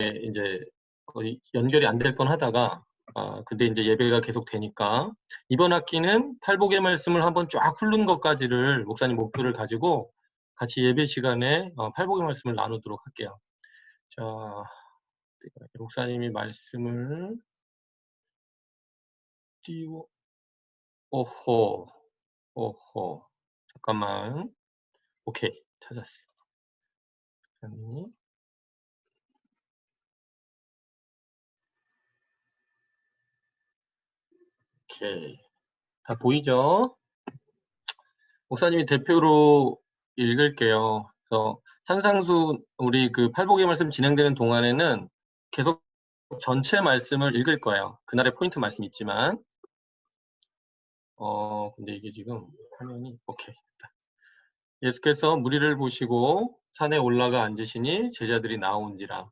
이제 거의 연결이 안 될 뻔하다가 근데 이제 예배가 계속 되니까 이번 학기는 팔복의 말씀을 한번 쫙 훑는 것까지를 목사님 목표를 가지고 같이 예배 시간에 팔복의 말씀을 나누도록 할게요. 자, 목사님이 말씀을 띄워. 오호, 오호. 잠깐만. 오케이, 찾았어. 목사님. 오케이. 다 보이죠? 목사님이 대표로 읽을게요. 그래서 산상수 우리 그 팔복의 말씀 진행되는 동안에는 계속 전체 말씀을 읽을 거예요. 그날의 포인트 말씀 있지만 근데 이게 지금 화면이 오케이. 예수께서 무리를 보시고 산에 올라가 앉으시니 제자들이 나온지라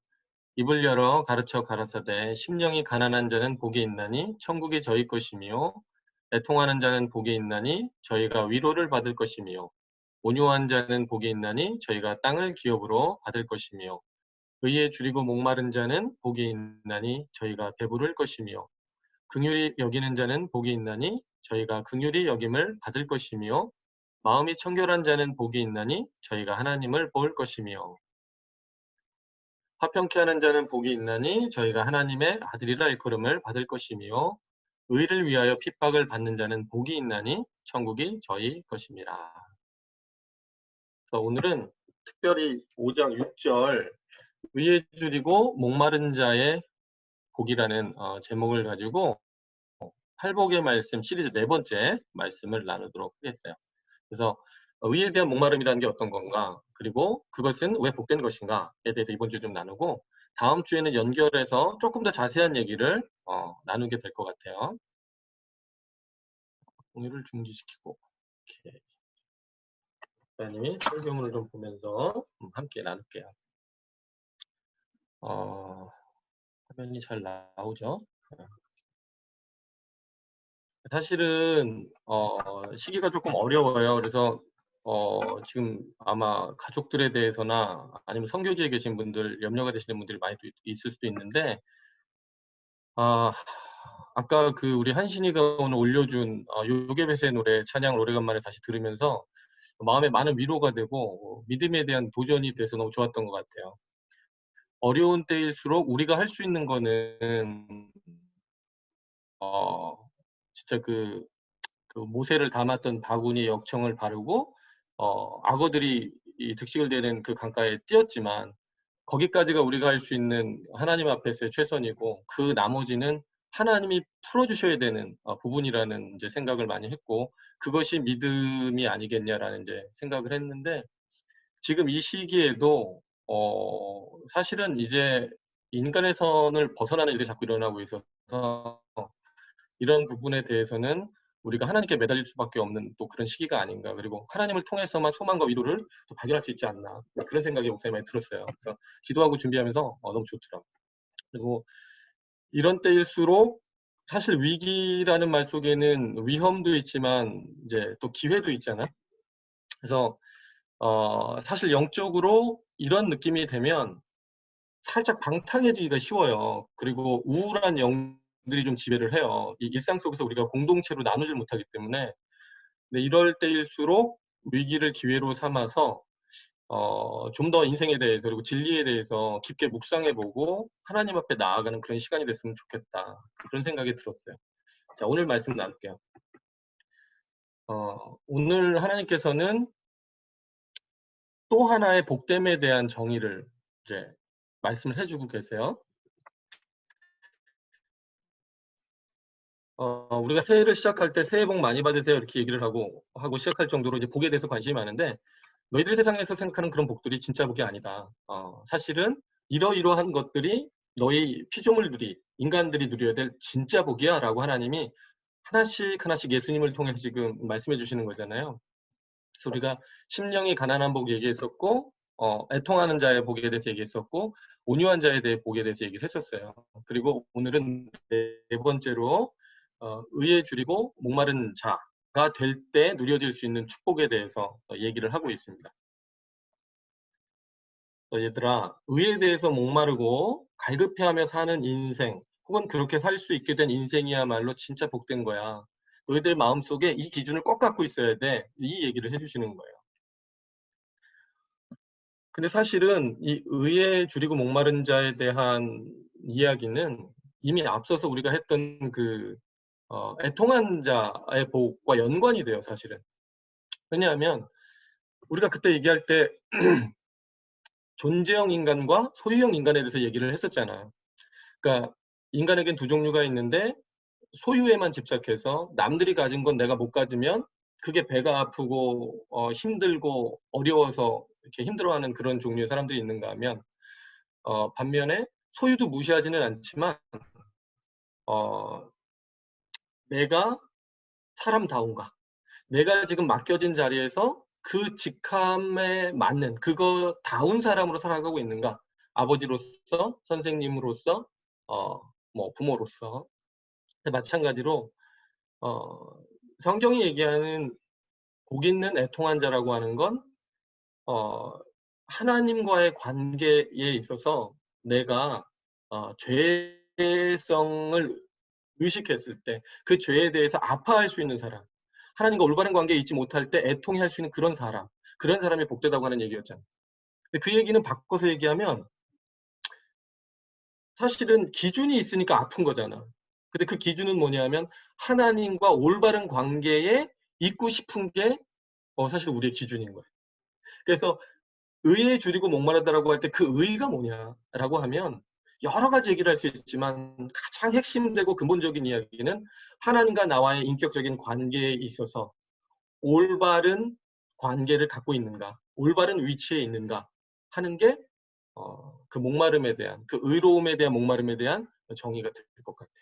입을 열어 가르쳐 가라사대 심령이 가난한 자는 복이 있나니 천국이 저희 것이며 애통하는 자는 복이 있나니 저희가 위로를 받을 것이며 온유한 자는 복이 있나니 저희가 땅을 기업으로 받을 것이며 의에 줄이고 목마른 자는 복이 있나니 저희가 배부를 것이며 긍휼히 여기는 자는 복이 있나니 저희가 긍휼히 여김을 받을 것이며 마음이 청결한 자는 복이 있나니 저희가 하나님을 볼 것이며 화평케 하는 자는 복이 있나니 저희가 하나님의 아들이라 일컬음을 받을 것이며 의를 위하여 핍박을 받는 자는 복이 있나니 천국이 저희 것입니다. 그래서 오늘은 특별히 5장 6절 의에 줄이고 목마른 자의 복이라는 제목을 가지고 팔복의 말씀 시리즈 4번째 말씀을 나누도록 하겠어요. 그래서 의에 대한 목마름이라는 게 어떤 건가, 그리고 그것은 왜 복된 것인가에 대해서 이번 주 좀 나누고 다음 주에는 연결해서 조금 더 자세한 얘기를 나누게 될 것 같아요. 공유를 중지시키고 이렇게 목사님이 설교문을 좀 보면서 함께 나눌게요. 화면이 잘 나오죠? 사실은 시기가 조금 어려워요. 그래서 지금 아마 가족들에 대해서나 아니면 선교지에 계신 분들, 염려가 되시는 분들이 많이 있을 수도 있는데 아까 그 우리 한신이가 오늘 올려준 요괴배스의 노래 찬양을 오래간만에 다시 들으면서 마음에 많은 위로가 되고 믿음에 대한 도전이 돼서 너무 좋았던 것 같아요. 어려운 때일수록 우리가 할 수 있는 거는 진짜 그 모세를 담았던 바구니에 역청을 바르고 악어들이 이 득식을 되는 그 강가에 뛰었지만 거기까지가 우리가 할 수 있는 하나님 앞에서의 최선이고 그 나머지는 하나님이 풀어주셔야 되는 부분이라는 이제 생각을 많이 했고 그것이 믿음이 아니겠냐라는 이제 생각을 했는데 지금 이 시기에도 사실은 이제 인간의 선을 벗어나는 일이 자꾸 일어나고 있어서 이런 부분에 대해서는 우리가 하나님께 매달릴 수밖에 없는 또 그런 시기가 아닌가. 그리고 하나님을 통해서만 소망과 위로를 또 발견할 수 있지 않나. 그런 생각이 목사님 많이 들었어요. 그래서 기도하고 준비하면서 너무 좋더라고요. 그리고 이런 때일수록 사실 위기라는 말 속에는 위험도 있지만 이제 또 기회도 있잖아요. 그래서 사실 영적으로 이런 느낌이 되면 살짝 방탕해지기가 쉬워요. 그리고 우울한 영들이 좀 지배를 해요. 이 일상 속에서 우리가 공동체로 나누질 못하기 때문에. 근데 이럴 때일수록 위기를 기회로 삼아서 좀 더 인생에 대해서 그리고 진리에 대해서 깊게 묵상해보고 하나님 앞에 나아가는 그런 시간이 됐으면 좋겠다. 그런 생각이 들었어요. 자, 오늘 말씀 나눌게요. 오늘 하나님께서는 또 하나의 복됨에 대한 정의를 이제 말씀을 해주고 계세요. 우리가 새해를 시작할 때 새해 복 많이 받으세요 이렇게 얘기를 하고 시작할 정도로 이제 복에 대해서 관심이 많은데 너희들 세상에서 생각하는 그런 복들이 진짜 복이 아니다. 사실은 이러이러한 것들이 너희 피조물들이 인간들이 누려야 될 진짜 복이야 라고 하나님이 하나씩 하나씩 예수님을 통해서 지금 말씀해 주시는 거잖아요. 그래서 우리가 심령이 가난한 복 얘기했었고 애통하는 자의 복에 대해서 얘기했었고 온유한 자에 대해 복에 대해서 얘기를 했었어요. 그리고 오늘은 네 번째로 의에 줄이고 목마른 자가 될 때 누려질 수 있는 축복에 대해서 얘기를 하고 있습니다. 얘들아, 의에 대해서 목마르고 갈급해하며 사는 인생, 혹은 그렇게 살 수 있게 된 인생이야말로 진짜 복된 거야. 너희들 마음속에 이 기준을 꼭 갖고 있어야 돼. 이 얘기를 해주시는 거예요. 근데 사실은 이 의에 줄이고 목마른 자에 대한 이야기는 이미 앞서서 우리가 했던 그 애통한 자의 복과 연관이 돼요, 사실은. 왜냐하면 우리가 그때 얘기할 때 존재형 인간과 소유형 인간에 대해서 얘기를 했었잖아요. 그러니까 인간에겐 두 종류가 있는데 소유에만 집착해서 남들이 가진 건 내가 못 가지면 그게 배가 아프고 힘들고 어려워서 이렇게 힘들어하는 그런 종류의 사람들이 있는가 하면 반면에 소유도 무시하지는 않지만 어, 내가 사람다운가, 내가 지금 맡겨진 자리에서 그 직함에 맞는 그거다운 사람으로 살아가고 있는가, 아버지로서, 선생님으로서, 어, 뭐 부모로서. 마찬가지로 어, 성경이 얘기하는 복 있는 애통한 자라고 하는 건 어, 하나님과의 관계에 있어서 내가 죄성을 의식했을 때 그 죄에 대해서 아파할 수 있는 사람, 하나님과 올바른 관계에 있지 못할 때 애통해할 수 있는 그런 사람이 복되다고 하는 얘기였잖아요. 근데 그 얘기는 바꿔서 얘기하면 사실은 기준이 있으니까 아픈 거잖아. 근데 그 기준은 뭐냐면 하나님과 올바른 관계에 있고 싶은 게 사실 우리의 기준인 거예요. 그래서 의에 줄이고 목마르다라고 할 때 그 의가 뭐냐라고 하면 여러 가지 얘기를 할 수 있지만 가장 핵심되고 근본적인 이야기는 하나님과 나와의 인격적인 관계에 있어서 올바른 관계를 갖고 있는가, 올바른 위치에 있는가 하는 게 그 목마름에 대한, 그 의로움에 대한 목마름에 대한 정의가 될 것 같아요.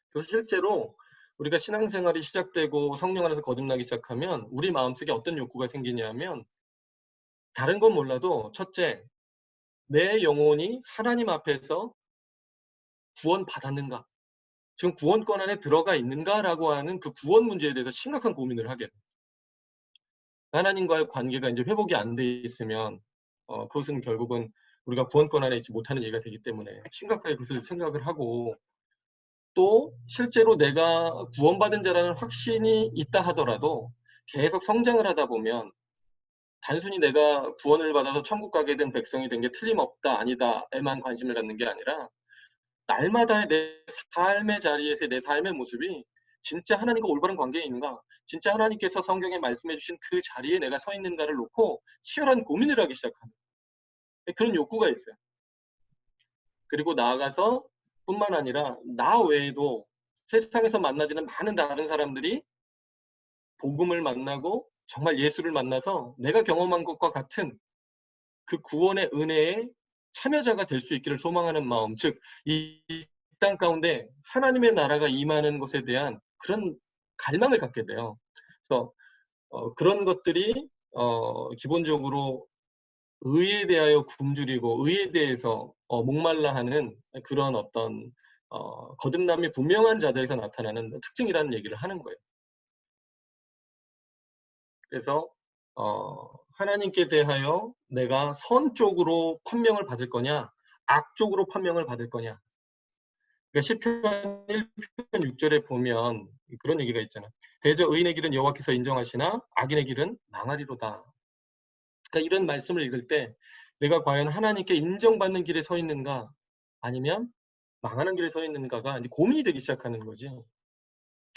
그래서 실제로 우리가 신앙생활이 시작되고 성령 안에서 거듭나기 시작하면 우리 마음속에 어떤 욕구가 생기냐면 다른 건 몰라도 첫째, 내 영혼이 하나님 앞에서 구원받았는가? 지금 구원권 안에 들어가 있는가라고 하는 그 구원 문제에 대해서 심각한 고민을 하게 돼요. 하나님과의 관계가 이제 회복이 안 돼 있으면 그것은 결국은 우리가 구원권 안에 있지 못하는 얘기가 되기 때문에 심각하게 그것을 생각을 하고, 또 실제로 내가 구원받은 자라는 확신이 있다 하더라도 계속 성장을 하다 보면 단순히 내가 구원을 받아서 천국 가게 된 백성이 된 게 틀림없다 아니다에만 관심을 갖는 게 아니라 날마다의 내 삶의 자리에서의 내 삶의 모습이 진짜 하나님과 올바른 관계에 있는가, 진짜 하나님께서 성경에 말씀해 주신 그 자리에 내가 서 있는가를 놓고 치열한 고민을 하기 시작하는 그런 욕구가 있어요. 그리고 나아가서 뿐만 아니라 나 외에도 세상에서 만나지는 많은 다른 사람들이 복음을 만나고 정말 예수를 만나서 내가 경험한 것과 같은 그 구원의 은혜에 참여자가 될 수 있기를 소망하는 마음, 즉 이 땅 가운데 하나님의 나라가 임하는 것에 대한 그런 갈망을 갖게 돼요. 그래서 그런 것들이 기본적으로 의에 대하여 굶주리고 의에 대해서 목말라 하는 그런 어떤 거듭남이 분명한 자들에서 나타나는 특징이라는 얘기를 하는 거예요. 그래서 하나님께 대하여 내가 선 쪽으로 판명을 받을 거냐, 악 쪽으로 판명을 받을 거냐. 그러니까 시편 1편 6절에 보면 그런 얘기가 있잖아요. 대저 의인의 길은 여호와께서 인정하시나 악인의 길은 망하리로다. 그러니까 이런 말씀을 읽을 때 내가 과연 하나님께 인정받는 길에 서 있는가, 아니면 망하는 길에 서 있는가가 이제 고민이 되기 시작하는 거지.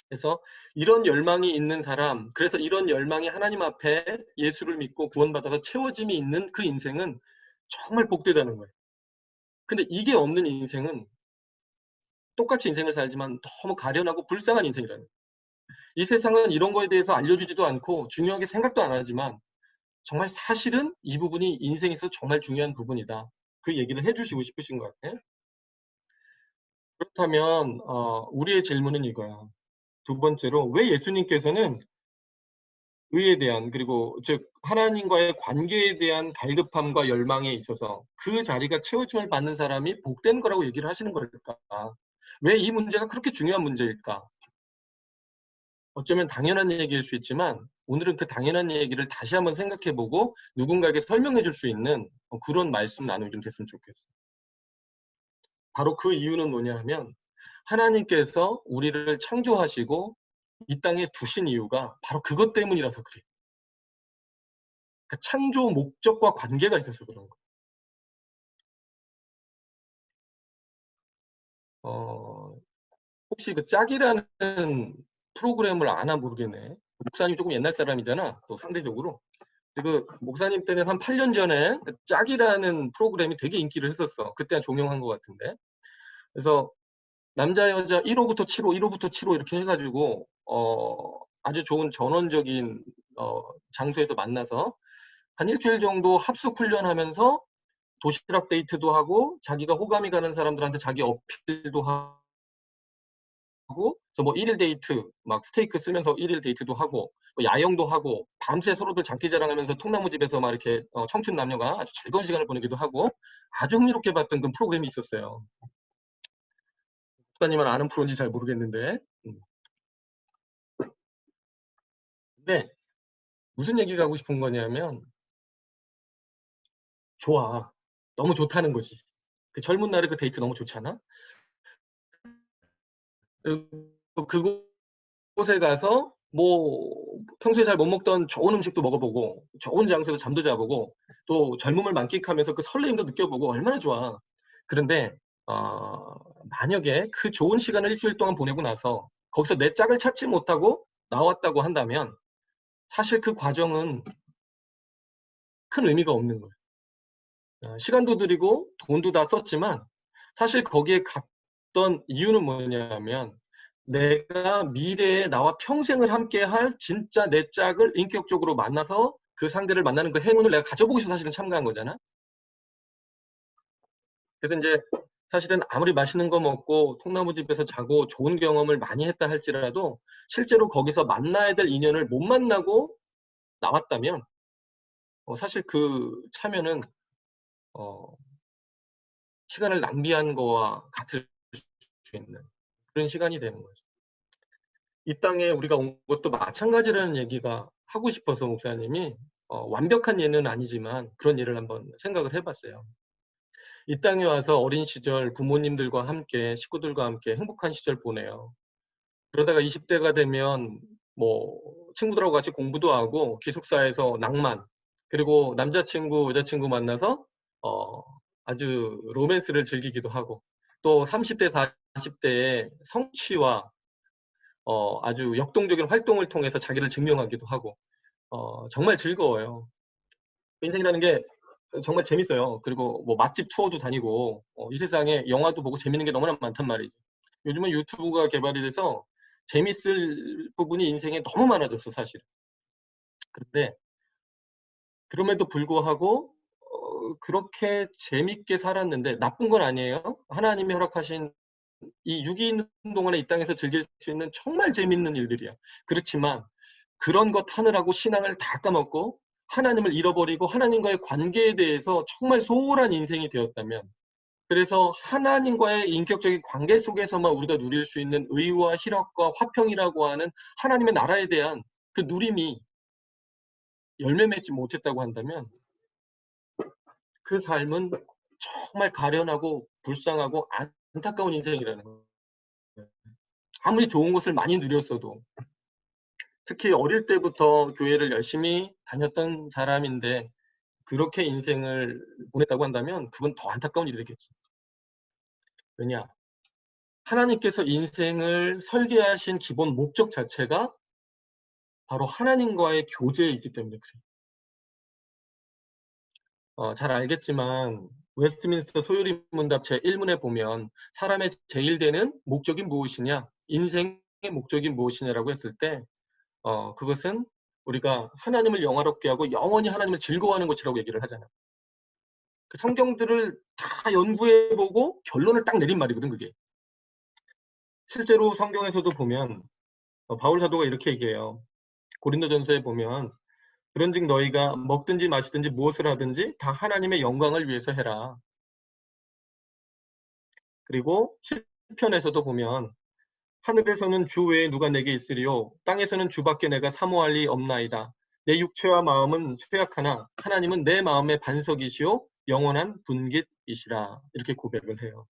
그래서 이런 열망이 있는 사람, 그래서 이런 열망이 하나님 앞에 예수를 믿고 구원받아서 채워짐이 있는 그 인생은 정말 복되다는 거예요. 근데 이게 없는 인생은 똑같이 인생을 살지만 너무 가련하고 불쌍한 인생이라는 거예요. 이 세상은 이런 거에 대해서 알려주지도 않고 중요하게 생각도 안 하지만 정말 사실은 이 부분이 인생에서 정말 중요한 부분이다. 그 얘기를 해주시고 싶으신 것 같아요. 그렇다면 우리의 질문은 이거야. 두 번째로, 왜 예수님께서는 의에 대한, 그리고 즉 하나님과의 관계에 대한 갈급함과 열망에 있어서 그 자리가 채워짐을 받는 사람이 복된 거라고 얘기를 하시는 걸까? 왜 이 문제가 그렇게 중요한 문제일까? 어쩌면 당연한 얘기일 수 있지만 오늘은 그 당연한 얘기를 다시 한번 생각해보고 누군가에게 설명해 줄 수 있는 그런 말씀 나누기 좀 됐으면 좋겠어요. 바로 그 이유는 뭐냐 하면 하나님께서 우리를 창조하시고 이 땅에 두신 이유가 바로 그것 때문이라서 그래요. 그러니까 창조 목적과 관계가 있어서 그런 거예요. 혹시 그 짝이라는 프로그램을 아나 모르겠네. 목사님 조금 옛날 사람이잖아. 또 상대적으로. 그 목사님 때는 한 8년 전에 짝이라는 프로그램이 되게 인기를 했었어. 그때는 종영한 것 같은데. 그래서 남자 여자 1호부터 7호, 1호부터 7호 이렇게 해가지고 아주 좋은 전원적인 장소에서 만나서 한 일주일 정도 합숙 훈련하면서 도시락 데이트도 하고 자기가 호감이 가는 사람들한테 자기 어필도 하고 그래서 뭐 1일 데이트 막 스테이크 쓰면서 1일 데이트도 하고 뭐 야영도 하고 밤새 서로들 장기자랑하면서 통나무집에서 막 이렇게 청춘 남녀가 아주 즐거운 시간을 보내기도 하고 아주 흥미롭게 봤던 그 프로그램이 있었어요. 국가님은 아는 프로인지 잘 모르겠는데. 근데 무슨 얘기를 하고 싶은 거냐면 좋아. 너무 좋다는 거지. 그 젊은 날에 그 데이트 너무 좋잖아. 그리고 그곳에 가서 뭐 평소에 잘 못 먹던 좋은 음식도 먹어보고 좋은 장소에서 잠도 자보고 또 젊음을 만끽하면서 그 설레임도 느껴보고 얼마나 좋아. 그런데 만약에 그 좋은 시간을 일주일 동안 보내고 나서 거기서 내 짝을 찾지 못하고 나왔다고 한다면 사실 그 과정은 큰 의미가 없는 거예요. 시간도 들이고 돈도 다 썼지만 사실 거기에 갔던 이유는 뭐냐면 내가 미래에 나와 평생을 함께할 진짜 내 짝을 인격적으로 만나서 그 상대를 만나는 그 행운을 내가 가져보고 싶어서 사실은 참가한 거잖아. 그래서 이제 사실은 아무리 맛있는 거 먹고 통나무집에서 자고 좋은 경험을 많이 했다 할지라도 실제로 거기서 만나야 될 인연을 못 만나고 나왔다면 사실 그 참여는 어, 시간을 낭비한 거와 같을 수 있는 그런 시간이 되는 거죠. 이 땅에 우리가 온 것도 마찬가지라는 얘기가 하고 싶어서 목사님이 완벽한 예는 아니지만 그런 예를 한번 생각을 해봤어요. 이 땅에 와서 어린 시절 부모님들과 함께 식구들과 함께 행복한 시절 보내요. 그러다가 20대가 되면 뭐 친구들하고 같이 공부도 하고 기숙사에서 낭만 그리고 남자친구 여자친구 만나서 어, 아주 로맨스를 즐기기도 하고 또 30대 40대에 성취와 아주 역동적인 활동을 통해서 자기를 증명하기도 하고 정말 즐거워요. 인생이라는 게 정말 재밌어요. 그리고 뭐 맛집 투어도 다니고 이 세상에 영화도 보고 재밌는 게 너무나 많단 말이죠. 요즘은 유튜브가 개발이 돼서 재밌을 부분이 인생에 너무 많아졌어 사실. 그런데 그럼에도 불구하고 그렇게 재밌게 살았는데 나쁜 건 아니에요. 하나님이 허락하신 이 육이 있는 동안에 이 땅에서 즐길 수 있는 정말 재밌는 일들이야. 그렇지만 그런 것 하느라고 신앙을 다 까먹고 하나님을 잃어버리고 하나님과의 관계에 대해서 정말 소홀한 인생이 되었다면 그래서 하나님과의 인격적인 관계 속에서만 우리가 누릴 수 있는 의와 희락과 화평이라고 하는 하나님의 나라에 대한 그 누림이 열매 맺지 못했다고 한다면 그 삶은 정말 가련하고 불쌍하고 안타까운 인생이라는 거예요. 아무리 좋은 것을 많이 누렸어도 특히 어릴 때부터 교회를 열심히 다녔던 사람인데 그렇게 인생을 보냈다고 한다면 그건 더 안타까운 일이 되겠지. 왜냐? 하나님께서 인생을 설계하신 기본 목적 자체가 바로 하나님과의 교제에 있기 때문에 그래요. 잘 알겠지만 웨스트민스터 소요리 문답 제1문에 보면 사람의 제일되는 목적이 무엇이냐? 인생의 목적이 무엇이냐라고 했을 때 그것은 우리가 하나님을 영화롭게 하고 영원히 하나님을 즐거워하는 것이라고 얘기를 하잖아. 그 성경들을 다 연구해보고 결론을 딱 내린 말이거든, 그게. 실제로 성경에서도 보면 바울 사도가 이렇게 얘기해요. 고린도전서에 보면 그런즉 너희가 먹든지 마시든지 무엇을 하든지 다 하나님의 영광을 위해서 해라. 그리고 시편에서도 보면 하늘에서는 주 외에 누가 내게 있으리요 땅에서는 주밖에 내가 사모할 리 없나이다. 내 육체와 마음은 쇠약하나 하나님은 내 마음의 반석이시요 영원한 분깃이시라. 이렇게 고백을 해요.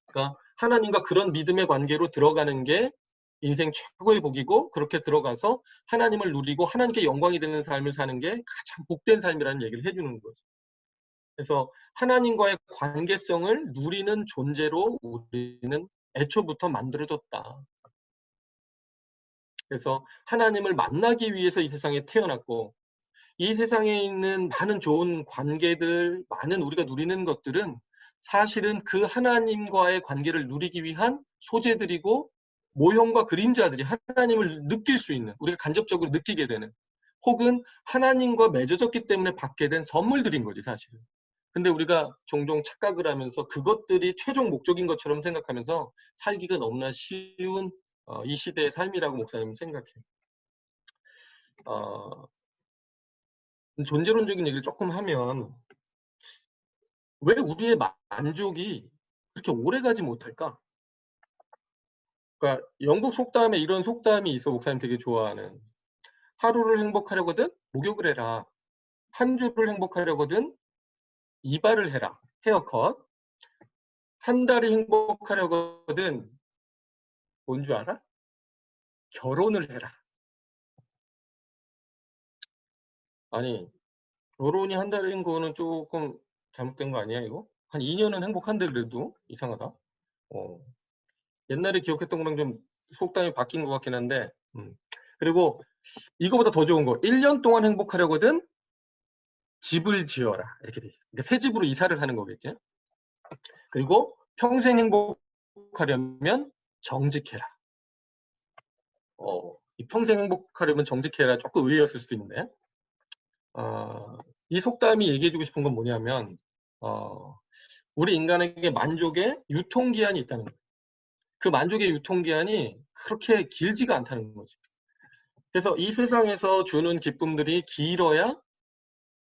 그러니까 하나님과 그런 믿음의 관계로 들어가는 게 인생 최고의 복이고, 그렇게 들어가서 하나님을 누리고 하나님께 영광이 되는 삶을 사는 게 가장 복된 삶이라는 얘기를 해주는 거죠. 그래서 하나님과의 관계성을 누리는 존재로 우리는 애초부터 만들어졌다. 그래서 하나님을 만나기 위해서 이 세상에 태어났고, 이 세상에 있는 많은 좋은 관계들, 많은 우리가 누리는 것들은 사실은 그 하나님과의 관계를 누리기 위한 소재들이고, 모형과 그림자들이 하나님을 느낄 수 있는, 우리가 간접적으로 느끼게 되는, 혹은 하나님과 맺어졌기 때문에 받게 된 선물들인 거지, 사실은. 근데 우리가 종종 착각을 하면서 그것들이 최종 목적인 것처럼 생각하면서 살기가 너무나 쉬운 이 시대의 삶이라고 목사님은 생각해요. 존재론적인 얘기를 조금 하면, 왜 우리의 만족이 그렇게 오래 가지 못할까? 그러니까 영국 속담에 이런 속담이 있어. 목사님 되게 좋아하는. 하루를 행복하려거든 목욕을 해라. 한 주를 행복하려거든 이발을 해라. 헤어컷. 한 달이 행복하려거든 뭔 줄 알아? 결혼을 해라. 아니, 결혼이 한 달인 거는 조금 잘못된 거 아니야, 이거? 한 2년은 행복한데 그래도 이상하다. 옛날에 기억했던 거랑 좀 속담이 바뀐 것 같긴 한데, 그리고 이거보다 더 좋은 거, 1년 동안 행복하려거든 집을 지어라. 이렇게 돼 있어. 그러니까 새 집으로 이사를 하는 거겠지. 그리고 평생 행복하려면 정직해라. 이 평생 행복하려면 정직해라. 조금 의외였을 수도 있는데, 이 속담이 얘기해주고 싶은 건 뭐냐면, 우리 인간에게 만족의 유통기한이 있다는 거예요. 그 만족의 유통기한이 그렇게 길지가 않다는 거지. 그래서 이 세상에서 주는 기쁨들이 길어야,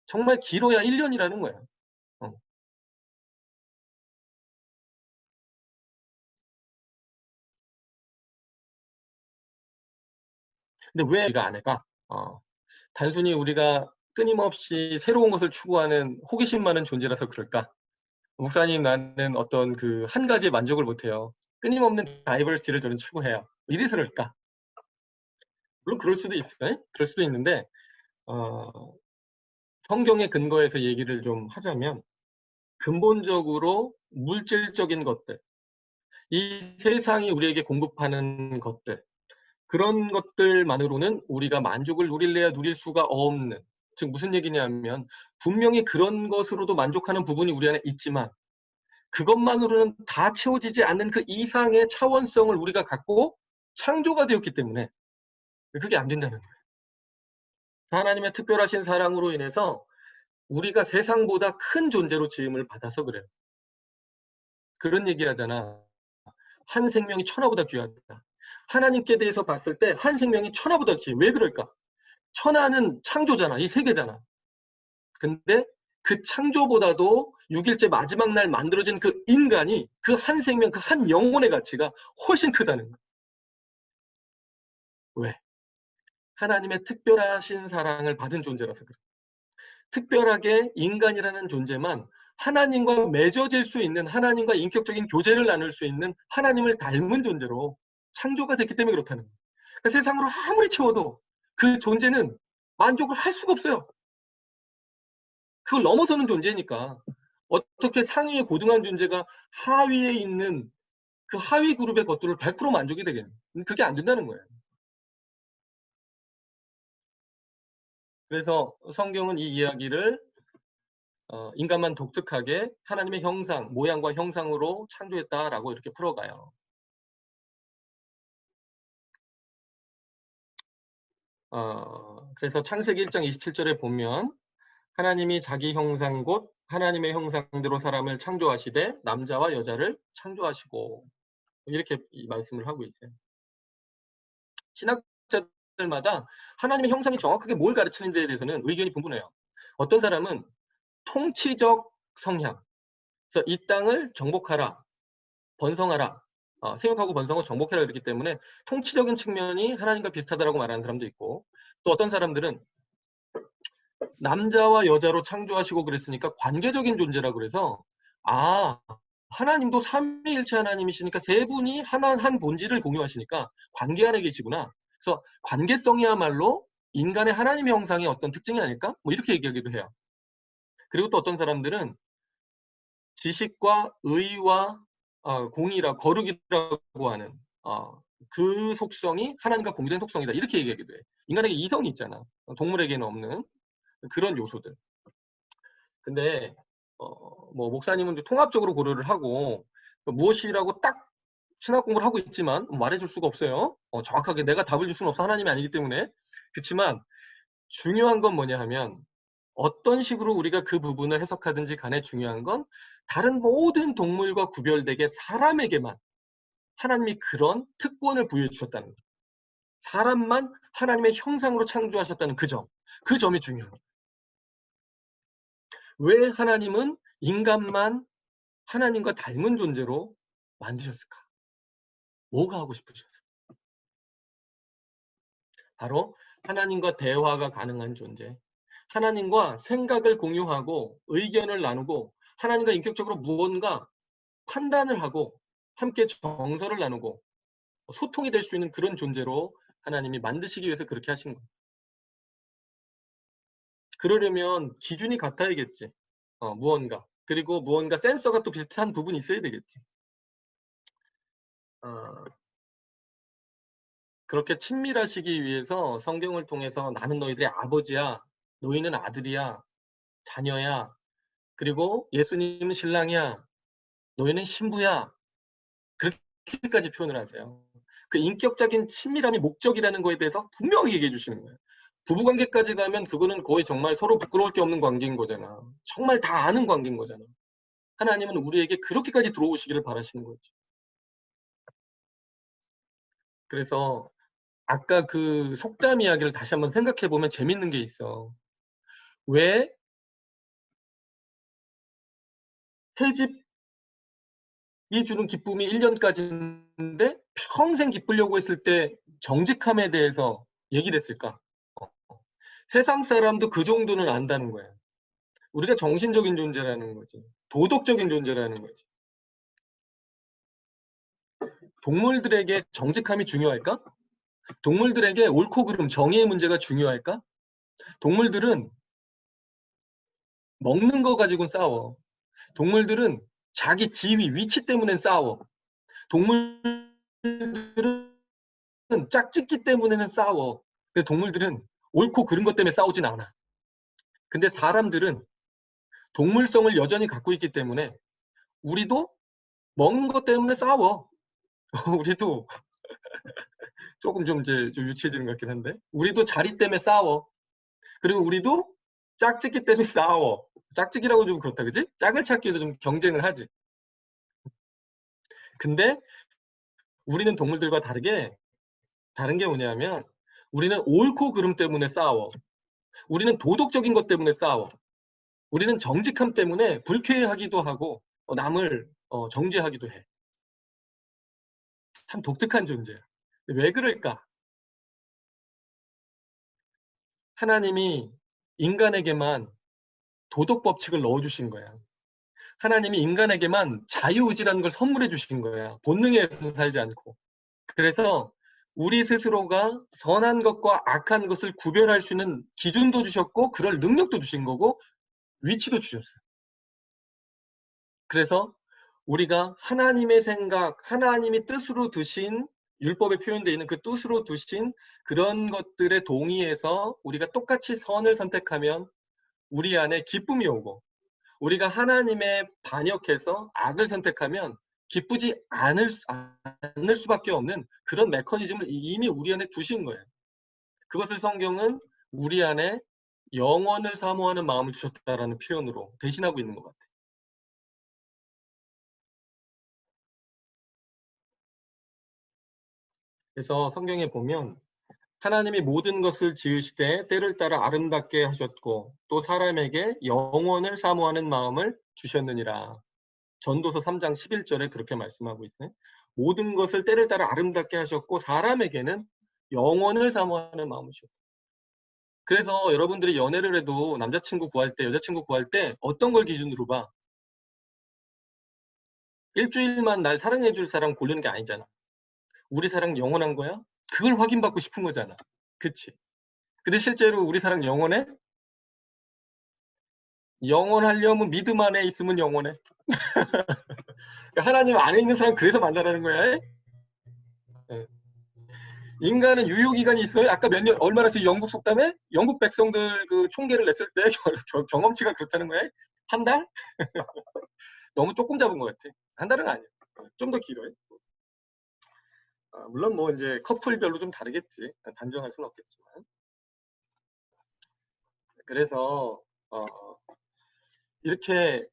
정말 길어야 1년이라는 거야. 근데 왜 우리가 안 할까? 단순히 우리가 끊임없이 새로운 것을 추구하는 호기심 많은 존재라서 그럴까? 목사님, 나는 어떤 그 한 가지에 만족을 못해요. 끊임없는 다이버시티를 저는 추구해요. 이래서 그럴까? 물론 그럴 수도 있어요. 그럴 수도 있는데, 어, 성경의 근거에서 얘기를 좀 하자면, 근본적으로 물질적인 것들, 이 세상이 우리에게 공급하는 것들, 그런 것들만으로는 우리가 만족을 누릴래야 누릴 수가 없는, 즉 무슨 얘기냐면 분명히 그런 것으로도 만족하는 부분이 우리 안에 있지만 그것만으로는 다 채워지지 않는 그 이상의 차원성을 우리가 갖고 창조가 되었기 때문에 그게 안 된다는 거예요. 하나님의 특별하신 사랑으로 인해서 우리가 세상보다 큰 존재로 지음을 받아서 그래요. 그런 얘기 하잖아. 한 생명이 천하보다 귀하다. 하나님께 대해서 봤을 때 한 생명이 천하보다 귀해. 왜 그럴까? 천하는 창조잖아. 이 세계잖아. 근데 그 창조보다도 6일째 마지막 날 만들어진 그 인간이, 그 한 생명, 그 한 영혼의 가치가 훨씬 크다는 거야. 왜? 하나님의 특별하신 사랑을 받은 존재라서 그래. 특별하게 인간이라는 존재만 하나님과 맺어질 수 있는, 하나님과 인격적인 교제를 나눌 수 있는 하나님을 닮은 존재로 창조가 됐기 때문에 그렇다는 거예요. 그러니까 세상으로 아무리 채워도 그 존재는 만족을 할 수가 없어요. 그걸 넘어서는 존재니까. 어떻게 상위에 고등한 존재가 하위에 있는 그 하위 그룹의 것들을 100% 만족이 되겠냐. 그게 안 된다는 거예요. 그래서 성경은 이 이야기를 인간만 독특하게 하나님의 형상, 모양과 형상으로 창조했다라고 이렇게 풀어가요. 그래서 창세기 1장 27절에 보면 하나님이 자기 형상 곧 하나님의 형상대로 사람을 창조하시되 남자와 여자를 창조하시고, 이렇게 이 말씀을 하고 있어요. 신학자들마다 하나님의 형상이 정확하게 뭘 가르치는지에 대해서는 의견이 분분해요. 어떤 사람은 통치적 성향, 그래서 이 땅을 정복하라, 번성하라, 생육하고 번성하고 정복해라 그랬기 때문에 통치적인 측면이 하나님과 비슷하다라고 말하는 사람도 있고, 또 어떤 사람들은 남자와 여자로 창조하시고 그랬으니까 관계적인 존재라 그래서 하나님도 삼위일체 하나님이시니까 세 분이 한 본질을 공유하시니까 관계 안에 계시구나. 그래서 관계성이야말로 인간의 하나님의 형상의 어떤 특징이 아닐까? 뭐 이렇게 얘기하기도 해요. 그리고 또 어떤 사람들은 지식과 의와 공의라 거룩이라고 하는 그 속성이 하나님과 공유된 속성이다. 이렇게 얘기하기도 해. 인간에게 이성이 있잖아. 동물에게는 없는 그런 요소들. 근데 뭐 목사님은 통합적으로 고려를 하고 무엇이라고 딱 신학 공부를 하고 있지만 말해줄 수가 없어요. 정확하게 내가 답을 줄 수는 없어. 하나님이 아니기 때문에. 그렇지만 중요한 건 뭐냐 하면 어떤 식으로 우리가 그 부분을 해석하든지 간에 중요한 건 다른 모든 동물과 구별되게 사람에게만 하나님이 그런 특권을 부여해 주셨다는 거. 사람만 하나님의 형상으로 창조하셨다는 그 점. 그 점이 중요해요. 왜 하나님은 인간만 하나님과 닮은 존재로 만드셨을까? 뭐가 하고 싶으셨을까? 바로 하나님과 대화가 가능한 존재. 하나님과 생각을 공유하고 의견을 나누고 하나님과 인격적으로 무언가 판단을 하고 함께 정서를 나누고 소통이 될 수 있는 그런 존재로 하나님이 만드시기 위해서 그렇게 하신 거예요. 그러려면 기준이 같아야겠지. 무언가. 그리고 무언가 센서가 또 비슷한 부분이 있어야 되겠지. 어, 그렇게 친밀하시기 위해서 성경을 통해서 나는 너희들의 아버지야, 너희는 아들이야, 자녀야, 그리고 예수님은 신랑이야, 너희는 신부야. 그렇게까지 표현을 하세요. 그 인격적인 친밀함이 목적이라는 거에 대해서 분명히 얘기해 주시는 거예요. 부부관계까지 가면 그거는 거의 정말 서로 부끄러울 게 없는 관계인 거잖아. 정말 다 아는 관계인 거잖아. 하나님은 우리에게 그렇게까지 들어오시기를 바라시는 거지. 그래서 아까 그 속담 이야기를 다시 한번 생각해 보면 재밌는 게 있어. 왜 새집이 주는 기쁨이 1년까지인데 평생 기쁘려고 했을 때 정직함에 대해서 얘기를 했을까? 세상 사람도 그 정도는 안다는 거야. 우리가 정신적인 존재라는 거지. 도덕적인 존재라는 거지. 동물들에게 정직함이 중요할까? 동물들에게 옳고 그름, 정의의 문제가 중요할까? 동물들은 먹는 거 가지고는 싸워. 동물들은 자기 지위, 위치 때문에 싸워. 동물들은 짝짓기 때문에는 싸워. 근데 동물들은 옳고 그른 것 때문에 싸우진 않아. 근데 사람들은 동물성을 여전히 갖고 있기 때문에 우리도 먹는 것 때문에 싸워. 우리도 조금 좀 이제 좀 유치해지는 것 같긴 한데 우리도 자리 때문에 싸워. 그리고 우리도 짝짓기 때문에 싸워. 짝짓기라고 좀 그렇다 그지? 짝을 찾기 위해서 좀 경쟁을 하지. 근데 우리는 동물들과 다르게 다른 게 뭐냐면 우리는 옳고 그름 때문에 싸워. 우리는 도덕적인 것 때문에 싸워. 우리는 정직함 때문에 불쾌하기도 하고 남을 정죄하기도 해. 참 독특한 존재야. 왜 그럴까? 하나님이 인간에게만 도덕 법칙을 넣어주신 거야. 하나님이 인간에게만 자유의지라는 걸 선물해 주신 거야. 본능에 의해서 살지 않고. 그래서 우리 스스로가 선한 것과 악한 것을 구별할 수 있는 기준도 주셨고 그럴 능력도 주신 거고 위치도 주셨어요. 그래서 우리가 하나님의 생각, 하나님이 뜻으로 두신 율법에 표현되어 있는 그 뜻으로 두신 그런 것들에 동의해서 우리가 똑같이 선을 선택하면 우리 안에 기쁨이 오고 우리가 하나님의 반역해서 악을 선택하면 기쁘지 않을 수밖에 없는 그런 메커니즘을 이미 우리 안에 두신 거예요. 그것을 성경은 우리 안에 영원을 사모하는 마음을 주셨다라는 표현으로 대신하고 있는 것 같아요. 그래서 성경에 보면 하나님이 모든 것을 지으시되 때를 따라 아름답게 하셨고 또 사람에게 영원을 사모하는 마음을 주셨느니라. 전도서 3장 11절에 그렇게 말씀하고 있어요. 모든 것을 때를 따라 아름답게 하셨고 사람에게는 영원을 사모하는 마음이셨다. 그래서 여러분들이 연애를 해도 남자친구 구할 때, 여자친구 구할 때 어떤 걸 기준으로 봐? 일주일만 날 사랑해 줄 사람 고르는 게 아니잖아. 우리 사랑 영원한 거야? 그걸 확인받고 싶은 거잖아. 그치? 근데 실제로 우리 사랑 영원해? 영원하려면 믿음 안에 있으면 영원해. 하나님 안에 있는 사람 그래서 만나라는 거야. 예. 인간은 유효기간이 있어요. 아까 몇 년, 얼마나 서 영국 속담에? 영국 백성들 그 총계를 냈을 때 경험치가 그렇다는 거야. 한 달? 너무 조금 잡은 것 같아. 한 달은 아니야. 좀 더 길어요. 물론 뭐 이제 커플별로 좀 다르겠지. 단정할 수는 없겠지만. 그래서 이렇게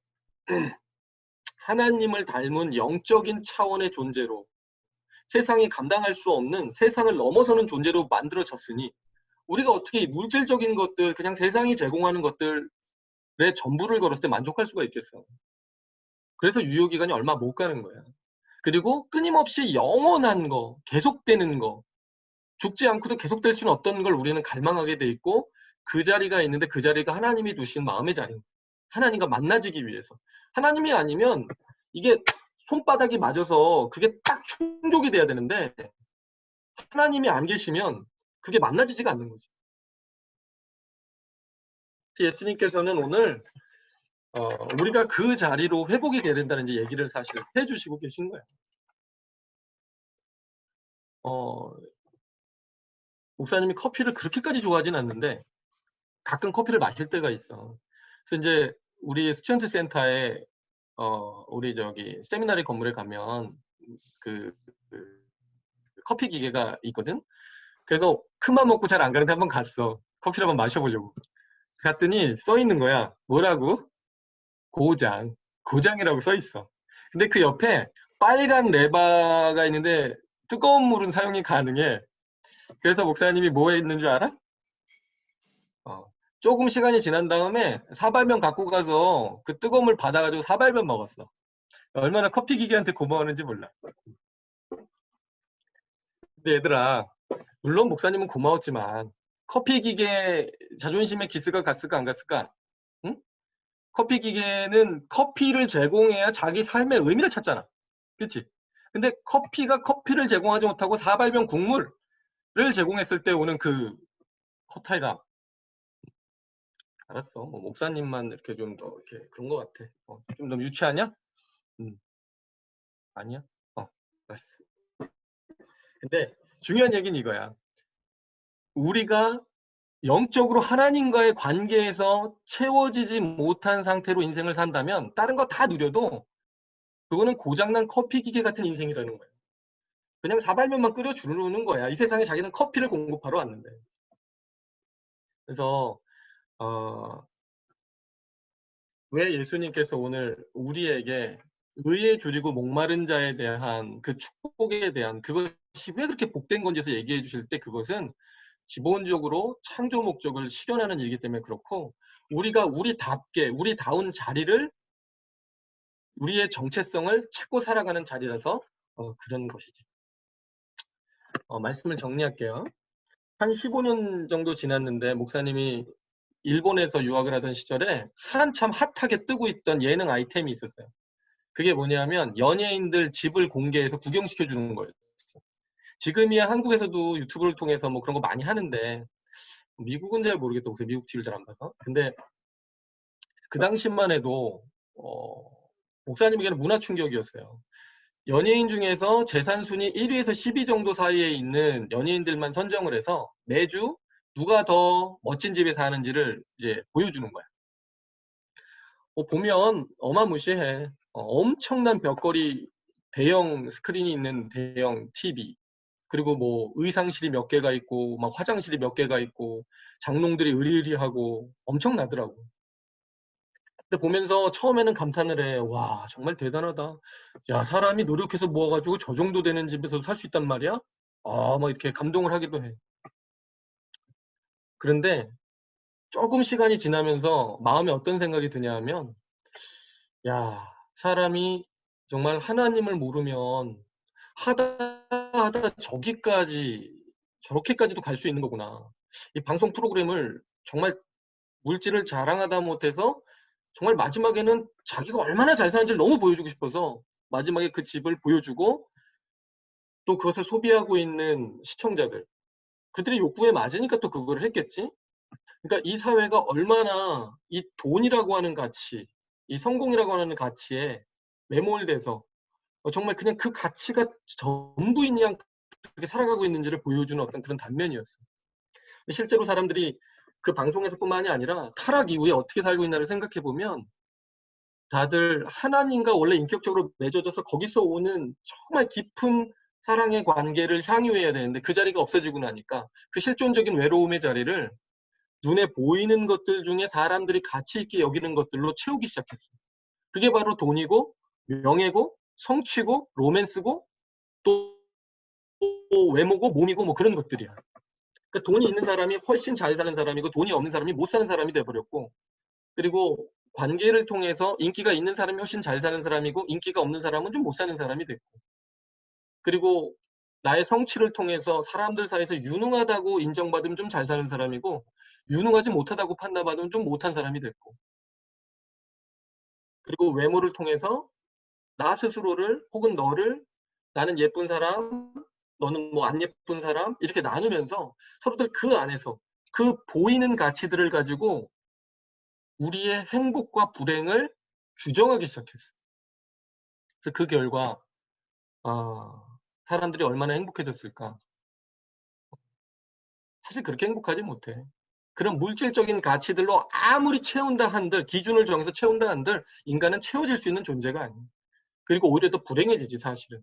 하나님을 닮은 영적인 차원의 존재로 세상이 감당할 수 없는 세상을 넘어서는 존재로 만들어졌으니 우리가 어떻게 물질적인 것들, 그냥 세상이 제공하는 것들에 전부를 걸었을 때 만족할 수가 있겠어. 그래서 유효기간이 얼마 못 가는 거야. 그리고 끊임없이 영원한 거, 계속되는 거, 죽지 않고도 계속될 수는 없던 걸 우리는 갈망하게 돼 있고 그 자리가 있는데 그 자리가 하나님이 두신 마음의 자리입니다. 하나님과 만나지기 위해서. 하나님이 아니면 이게 손바닥이 맞아서 그게 딱 충족이 돼야 되는데 하나님이 안 계시면 그게 만나지지가 않는 거지. 예수님께서는 오늘 우리가 그 자리로 회복이 돼야 된다는 이제 얘기를 사실 해주시고 계신 거예요. 목사님이 커피를 그렇게까지 좋아하진 않는데 가끔 커피를 마실 때가 있어. 그래서 이제 우리 스튜던트 센터에 우리 저기 세미나리 건물에 가면 그 커피 기계가 있거든. 그래서 큰맘 먹고 잘 안 가는데 한번 갔어. 커피를 한번 마셔보려고. 갔더니 써 있는 거야. 뭐라고? 고장. 고장이라고 써 있어. 근데 그 옆에 빨간 레바가 있는데 뜨거운 물은 사용이 가능해. 그래서 목사님이 뭐 했는 줄 알아? 조금 시간이 지난 다음에 사발면 갖고 가서 그 뜨거운 물 받아가지고 사발면 먹었어. 얼마나 커피 기계한테 고마웠는지 몰라. 근데 얘들아, 물론 목사님은 고마웠지만 커피 기계 자존심에 기스가 갔을까 안 갔을까? 응? 커피 기계는 커피를 제공해야 자기 삶의 의미를 찾잖아. 그치? 근데 커피가 커피를 제공하지 못하고 사발면 국물을 제공했을 때 오는 그 허탈감. 알았어. 뭐 목사님만 이렇게 좀 더 이렇게 그런 것 같아. 좀 너무 유치하냐? 아니야? 알았어. 근데 중요한 얘기는 이거야. 우리가 영적으로 하나님과의 관계에서 채워지지 못한 상태로 인생을 산다면 다른 거 다 누려도 그거는 고장난 커피 기계 같은 인생이라는 거야. 그냥 사발면만 끓여 주는 거야. 이 세상에 자기는 커피를 공급하러 왔는데. 그래서 왜 예수님께서 오늘 우리에게 의에 줄이고 목마른 자에 대한 그 축복에 대한 그것이 왜 그렇게 복된 건지에서 얘기해 주실 때 그것은 기본적으로 창조 목적을 실현하는 일이기 때문에 그렇고 우리가 우리답게 우리다운 자리를 우리의 정체성을 찾고 살아가는 자리라서 그런 것이지. 말씀을 정리할게요. 한 15년 정도 지났는데 목사님이 일본에서 유학을 하던 시절에 한참 핫하게 뜨고 있던 예능 아이템이 있었어요. 그게 뭐냐면 연예인들 집을 공개해서 구경시켜 주는 거예요. 지금이야 한국에서도 유튜브를 통해서 뭐 그런 거 많이 하는데 미국은 잘 모르겠다. 미국 TV를 잘 안 봐서. 근데 그 당시만 해도 목사님에게는 문화 충격이었어요. 연예인 중에서 재산 순위 1위에서 10위 정도 사이에 있는 연예인들만 선정을 해서 매주 누가 더 멋진 집에 사는지를 이제 보여주는 거야. 보면 어마무시해. 엄청난 벽걸이 대형 스크린이 있는 대형 TV. 그리고 뭐 의상실이 몇 개가 있고 막 화장실이 몇 개가 있고 장롱들이 으리으리하고 엄청나더라고. 근데 보면서 처음에는 감탄을 해. 와, 정말 대단하다. 야, 사람이 노력해서 모아가지고 저 정도 되는 집에서 살 수 있단 말이야? 막 이렇게 감동을 하기도 해. 그런데 조금 시간이 지나면서 마음에 어떤 생각이 드냐 하면, 야, 사람이 정말 하나님을 모르면 하다 저기까지 저렇게까지도 갈 수 있는 거구나. 이 방송 프로그램을 정말 물질을 자랑하다 못해서 정말 마지막에는 자기가 얼마나 잘 사는지를 너무 보여주고 싶어서 마지막에 그 집을 보여주고 또 그것을 소비하고 있는 시청자들, 그들의 욕구에 맞으니까 또 그거를 했겠지? 그러니까 이 사회가 얼마나 이 돈이라고 하는 가치, 이 성공이라고 하는 가치에 매몰돼서 정말 그냥 그 가치가 전부인 양 그렇게 살아가고 있는지를 보여주는 어떤 그런 단면이었어요. 실제로 사람들이 그 방송에서뿐만이 아니라 타락 이후에 어떻게 살고 있나를 생각해 보면 다들 하나님과 원래 인격적으로 맺어져서 거기서 오는 정말 깊은 사랑의 관계를 향유해야 되는데 그 자리가 없어지고 나니까 그 실존적인 외로움의 자리를 눈에 보이는 것들 중에 사람들이 가치 있게 여기는 것들로 채우기 시작했어요. 그게 바로 돈이고 명예고 성취고 로맨스고 또 외모고 몸이고 뭐 그런 것들이야. 그러니까 돈이 있는 사람이 훨씬 잘 사는 사람이고 돈이 없는 사람이 못 사는 사람이 돼버렸고, 그리고 관계를 통해서 인기가 있는 사람이 훨씬 잘 사는 사람이고 인기가 없는 사람은 좀 못 사는 사람이 됐고, 그리고 나의 성취를 통해서 사람들 사이에서 유능하다고 인정받으면 좀 잘 사는 사람이고 유능하지 못하다고 판단받으면 좀 못한 사람이 됐고, 그리고 외모를 통해서 나 스스로를 혹은 너를 나는 예쁜 사람, 너는 뭐 안 예쁜 사람 이렇게 나누면서 서로들 그 안에서 그 보이는 가치들을 가지고 우리의 행복과 불행을 규정하기 시작했어요. 그래서 그 결과 사람들이 얼마나 행복해졌을까? 사실 그렇게 행복하지 못해. 그런 물질적인 가치들로 아무리 채운다 한들, 기준을 정해서 채운다 한들 인간은 채워질 수 있는 존재가 아니야. 그리고 오히려 더 불행해지지 사실은.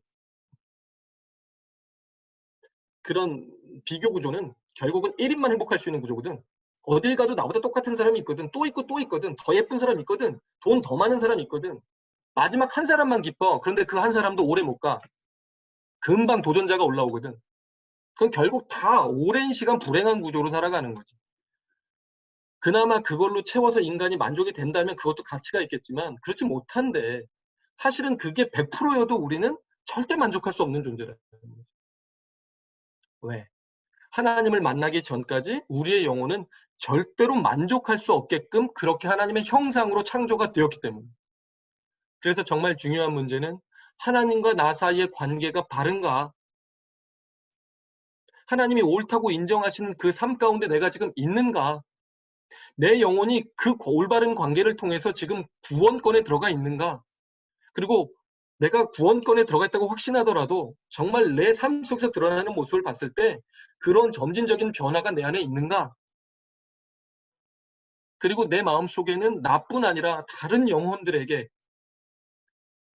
그런 비교 구조는 결국은 1인만 행복할 수 있는 구조거든. 어딜 가도 나보다 똑같은 사람이 있거든. 또 있고 또 있거든. 더 예쁜 사람이 있거든. 돈 더 많은 사람이 있거든. 마지막 한 사람만 기뻐. 그런데 그 한 사람도 오래 못 가. 금방 도전자가 올라오거든. 그럼 결국 다 오랜 시간 불행한 구조로 살아가는 거지. 그나마 그걸로 채워서 인간이 만족이 된다면 그것도 가치가 있겠지만 그렇지 못한데 사실은 그게 100%여도 우리는 절대 만족할 수 없는 존재라는 거지. 왜? 하나님을 만나기 전까지 우리의 영혼은 절대로 만족할 수 없게끔 그렇게 하나님의 형상으로 창조가 되었기 때문에. 그래서 정말 중요한 문제는 하나님과 나 사이의 관계가 바른가? 하나님이 옳다고 인정하시는 그 삶 가운데 내가 지금 있는가? 내 영혼이 그 올바른 관계를 통해서 지금 구원권에 들어가 있는가? 그리고 내가 구원권에 들어가 있다고 확신하더라도 정말 내 삶 속에서 드러나는 모습을 봤을 때 그런 점진적인 변화가 내 안에 있는가? 그리고 내 마음속에는 나뿐 아니라 다른 영혼들에게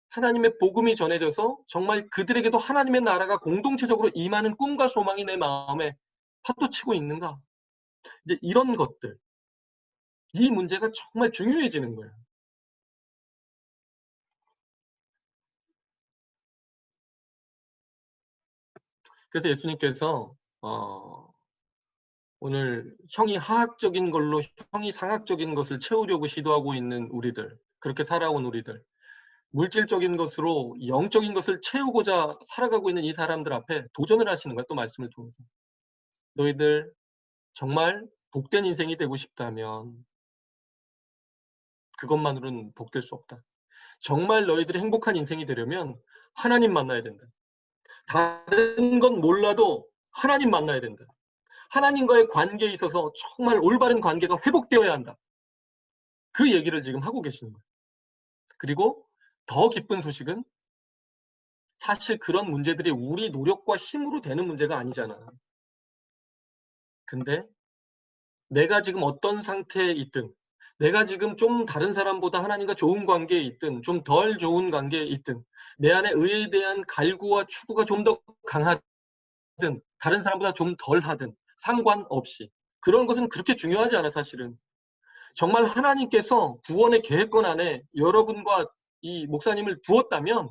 하나님의 복음이 전해져서 정말 그들에게도 하나님의 나라가 공동체적으로 임하는 꿈과 소망이 내 마음에 파도치고 있는가? 이제 이런 것들, 이 문제가 정말 중요해지는 거예요. 그래서 예수님께서 오늘 형이 하학적인 걸로 형이 상학적인 것을 채우려고 시도하고 있는 우리들, 그렇게 살아온 우리들, 물질적인 것으로 영적인 것을 채우고자 살아가고 있는 이 사람들 앞에 도전을 하시는 거야, 또 말씀을 통해서. 너희들 정말 복된 인생이 되고 싶다면 그것만으로는 복될 수 없다. 정말 너희들이 행복한 인생이 되려면 하나님 만나야 된다. 다른 건 몰라도 하나님 만나야 된다. 하나님과의 관계에 있어서 정말 올바른 관계가 회복되어야 한다. 그 얘기를 지금 하고 계시는 거예요. 그리고 더 기쁜 소식은 사실 그런 문제들이 우리 노력과 힘으로 되는 문제가 아니잖아. 근데 내가 지금 어떤 상태에 있든 내가 지금 좀 다른 사람보다 하나님과 좋은 관계에 있든 좀 덜 좋은 관계에 있든 내 안에 의에 대한 갈구와 추구가 좀 더 강하든 다른 사람보다 좀 덜 하든 상관없이 그런 것은 그렇게 중요하지 않아 사실은. 정말 하나님께서 구원의 계획권 안에 여러분과 이 목사님을 두었다면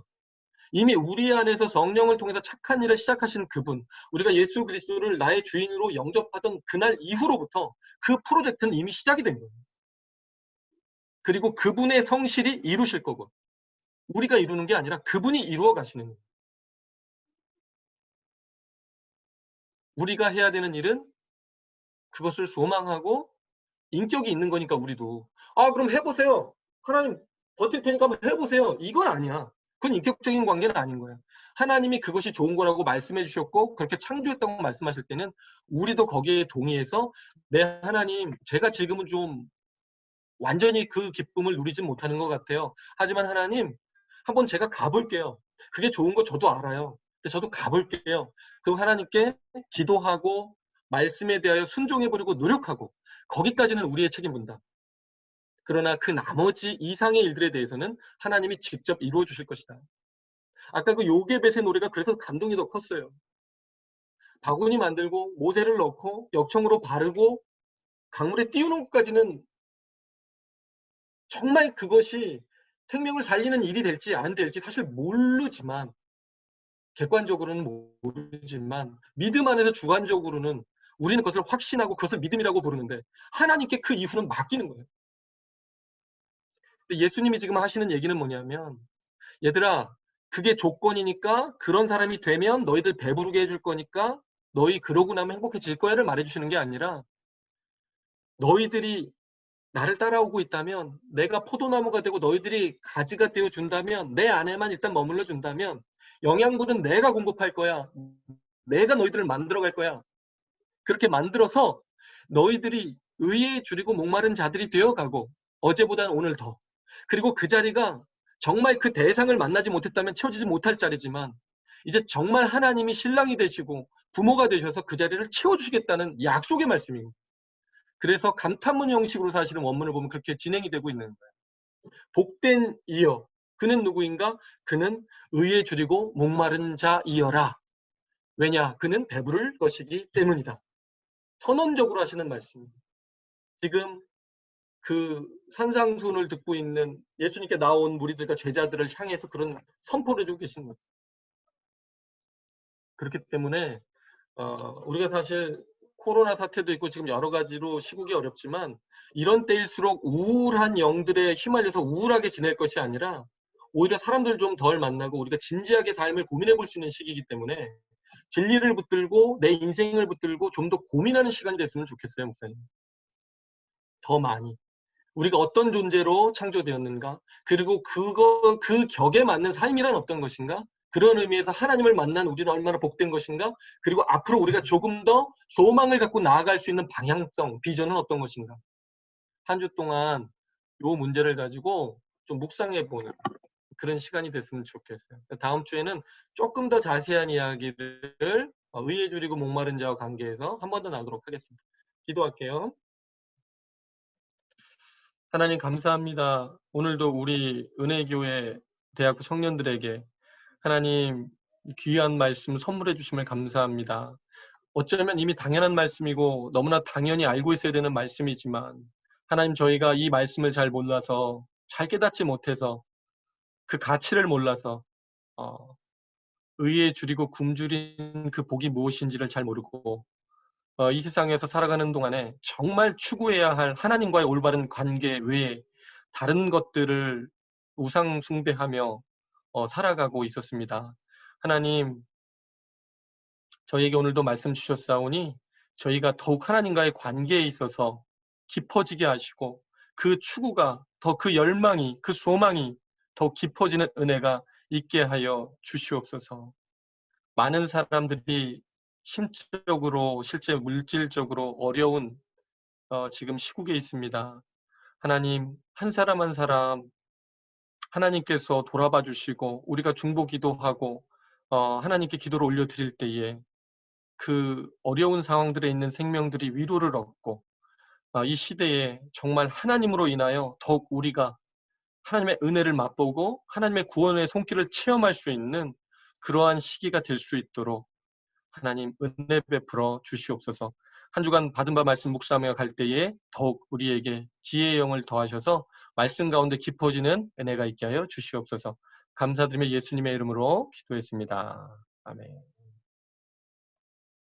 이미 우리 안에서 성령을 통해서 착한 일을 시작하신 그분, 우리가 예수 그리스도를 나의 주인으로 영접하던 그날 이후로부터 그 프로젝트는 이미 시작이 된 거예요. 그리고 그분의 성실이 이루실 거고 우리가 이루는 게 아니라 그분이 이루어 가시는 거예요. 우리가 해야 되는 일은 그것을 소망하고 인격이 있는 거니까 우리도. "아 그럼 해 보세요. 하나님 버틸 테니까 한번 해 보세요." 이건 아니야. 그건 인격적인 관계는 아닌 거야. 하나님이 그것이 좋은 거라고 말씀해 주셨고 그렇게 창조했다고 말씀하실 때는 우리도 거기에 동의해서 "네 하나님 제가 지금은 좀 완전히 그 기쁨을 누리진 못하는 것 같아요. 하지만 하나님 한번 제가 가 볼게요. 그게 좋은 거 저도 알아요. 근데 저도 가 볼게요." 그리고 하나님께 기도하고 말씀에 대하여 순종해 보려고 노력하고 거기까지는 우리의 책임 분담. 그러나 그 나머지 이상의 일들에 대해서는 하나님이 직접 이루어 주실 것이다. 아까 그 요게벳의 노래가 그래서 감동이 더 컸어요. 바구니 만들고 모세를 넣고 역청으로 바르고 강물에 띄우는 것까지는 정말 그것이 생명을 살리는 일이 될지 안 될지 사실 모르지만 객관적으로는 모르지만 믿음 안에서 주관적으로는 우리는 그것을 확신하고 그것을 믿음이라고 부르는데 하나님께 그 이후는 맡기는 거예요. 근데 예수님이 지금 하시는 얘기는 뭐냐면 얘들아 그게 조건이니까 그런 사람이 되면 너희들 배부르게 해줄 거니까 너희 그러고 나면 행복해질 거야를 말해주시는 게 아니라 너희들이 나를 따라오고 있다면 내가 포도나무가 되고 너희들이 가지가 되어 준다면 내 안에만 일단 머물러 준다면 영양분은 내가 공급할 거야. 내가 너희들을 만들어 갈 거야. 그렇게 만들어서 너희들이 의에 줄이고 목마른 자들이 되어가고 어제보다는 오늘 더. 그리고 그 자리가 정말 그 대상을 만나지 못했다면 채워지지 못할 자리지만 이제 정말 하나님이 신랑이 되시고 부모가 되셔서 그 자리를 채워주시겠다는 약속의 말씀이고 그래서 감탄문 형식으로 사실은 원문을 보면 그렇게 진행이 되고 있는 거예요. 복된 이여. 그는 누구인가? 그는 의에 줄이고 목마른 자이여라. 왜냐? 그는 배부를 것이기 때문이다. 선언적으로 하시는 말씀입니다. 지금 그 산상순을 듣고 있는 예수님께 나온 무리들과 제자들을 향해서 그런 선포를 해주고 계신 거죠. 그렇기 때문에 우리가 사실 코로나 사태도 있고 지금 여러 가지로 시국이 어렵지만 이런 때일수록 우울한 영들에 휘말려서 우울하게 지낼 것이 아니라 오히려 사람들 좀 덜 만나고 우리가 진지하게 삶을 고민해 볼 수 있는 시기이기 때문에 진리를 붙들고 내 인생을 붙들고 좀 더 고민하는 시간이 됐으면 좋겠어요, 목사님. 더 많이. 우리가 어떤 존재로 창조되었는가? 그리고 그 격에 맞는 삶이란 어떤 것인가? 그런 의미에서 하나님을 만난 우리는 얼마나 복된 것인가? 그리고 앞으로 우리가 조금 더 소망을 갖고 나아갈 수 있는 방향성, 비전은 어떤 것인가? 한 주 동안 요 문제를 가지고 좀 묵상해 보는 그런 시간이 됐으면 좋겠어요. 다음 주에는 조금 더 자세한 이야기를 의에 줄이고 목마른 자와 관계해서 한 번 더 나누도록 하겠습니다. 기도할게요. 하나님 감사합니다. 오늘도 우리 은혜교회 대학교 청년들에게 하나님 귀한 말씀 선물해 주심을 감사합니다. 어쩌면 이미 당연한 말씀이고 너무나 당연히 알고 있어야 되는 말씀이지만 하나님 저희가 이 말씀을 잘 몰라서 잘 깨닫지 못해서 그 가치를 몰라서 어, 의에 줄이고 굶주린 그 복이 무엇인지를 잘 모르고 이 세상에서 살아가는 동안에 정말 추구해야 할 하나님과의 올바른 관계 외에 다른 것들을 우상 숭배하며 살아가고 있었습니다. 하나님, 저희에게 오늘도 말씀 주셨사오니 저희가 더욱 하나님과의 관계에 있어서 깊어지게 하시고 그 추구가 더 그 열망이 그 소망이 더 깊어지는 은혜가 있게 하여 주시옵소서. 많은 사람들이 심적으로 실제 물질적으로 어려운 지금 시국에 있습니다. 하나님 한 사람 한 사람 하나님께서 돌아봐 주시고 우리가 중보 기도하고 하나님께 기도를 올려드릴 때에 그 어려운 상황들에 있는 생명들이 위로를 얻고 이 시대에 정말 하나님으로 인하여 더욱 우리가 하나님의 은혜를 맛보고 하나님의 구원의 손길을 체험할 수 있는 그러한 시기가 될 수 있도록 하나님 은혜 베풀어 주시옵소서. 한 주간 받은 바 말씀 묵상하며 갈 때에 더욱 우리에게 지혜의 영을 더하셔서 말씀 가운데 깊어지는 은혜가 있게 하여 주시옵소서. 감사드리며 예수님의 이름으로 기도했습니다. 아멘.